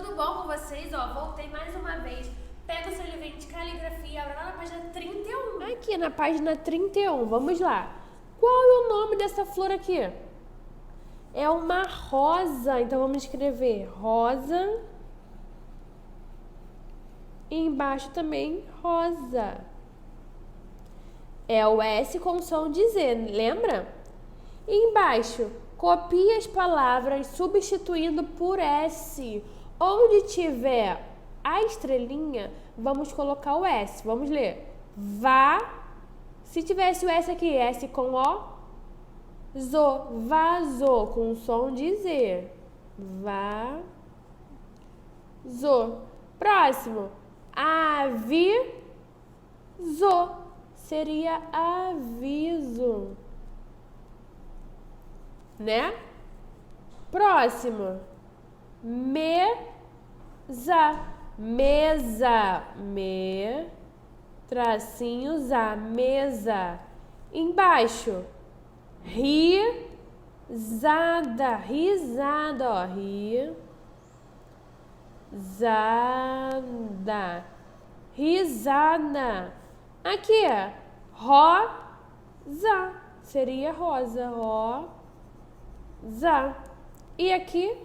tudo bom com vocês? Ó, voltei mais uma vez. Pega o seu livrinho de caligrafia, abre lá na página 31. Aqui na página 31, vamos lá. Qual é o nome dessa flor aqui? É uma rosa, então vamos escrever rosa. E embaixo também rosa. É o S com som de Z, lembra? E embaixo, copie as palavras substituindo por S. Onde tiver a estrelinha, vamos colocar o S. Vamos ler. Vá. Se tivesse o S aqui, S com O. Zo. Vazou, com som de Z. Vazou. Próximo. Aviso. Seria aviso. Né? Próximo. Mesa. Mesa. Tracinho za. Mesa. Embaixo. Risada. Risada, ó. Risada. Risada. Aqui, rosa. Seria rosa. Rosa. E aqui,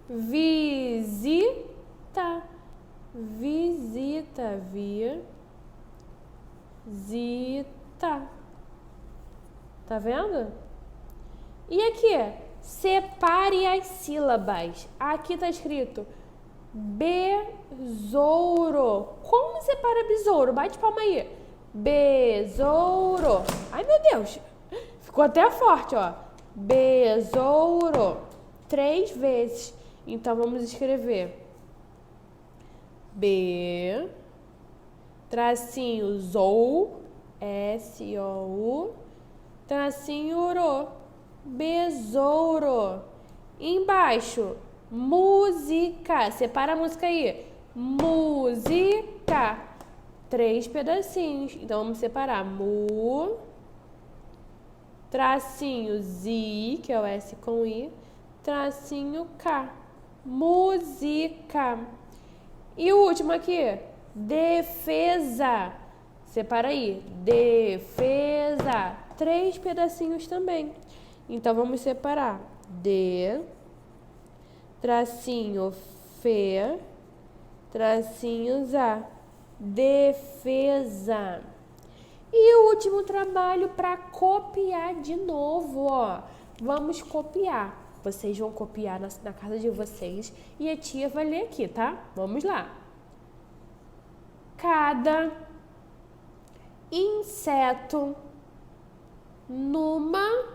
visita. Visita. Visita. Tá vendo? E aqui, separe as sílabas. Aqui tá escrito besouro. Como separa besouro? Bate palma aí. Besouro. Ai, meu Deus. Ficou até forte, ó. Besouro. 3 vezes. Então, vamos escrever. B. Tracinho zou. S-O-U. Tracinho ro. Besouro. Embaixo. Música. Separa a música aí. Música. 3 pedacinhos. Então, vamos separar. Tracinho zi, que é o S com I. Tracinho K. Música. E o último aqui. Defesa. Separa aí. Defesa. 3 pedacinhos também. Então, vamos separar. Tracinho Fê. Tracinho Zá. Defesa. E o último trabalho para copiar de novo, ó. Vamos copiar. Vocês vão copiar na casa de vocês e a tia vai ler aqui, tá? Vamos lá. Cada inseto numa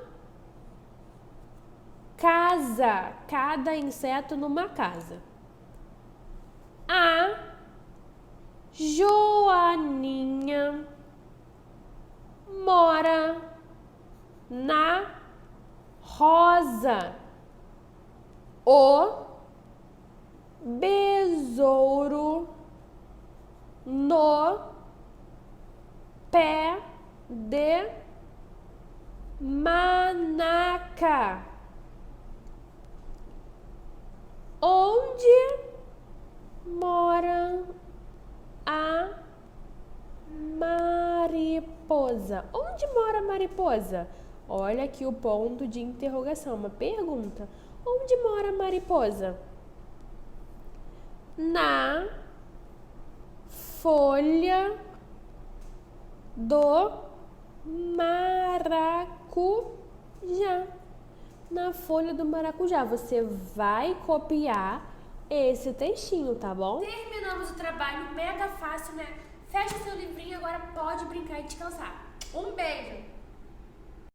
casa. Cada inseto numa casa. A Joaninha mora na rosa. O besouro no pé de manaca. Onde mora a mariposa? Onde mora a mariposa? Olha aqui o ponto de interrogação, uma pergunta. Onde mora a mariposa? Na folha do maracujá. Na folha do maracujá. Você vai copiar esse textinho, tá bom? Terminamos o trabalho, mega fácil, né? Fecha seu livrinho, agora pode brincar e descansar. Um beijo!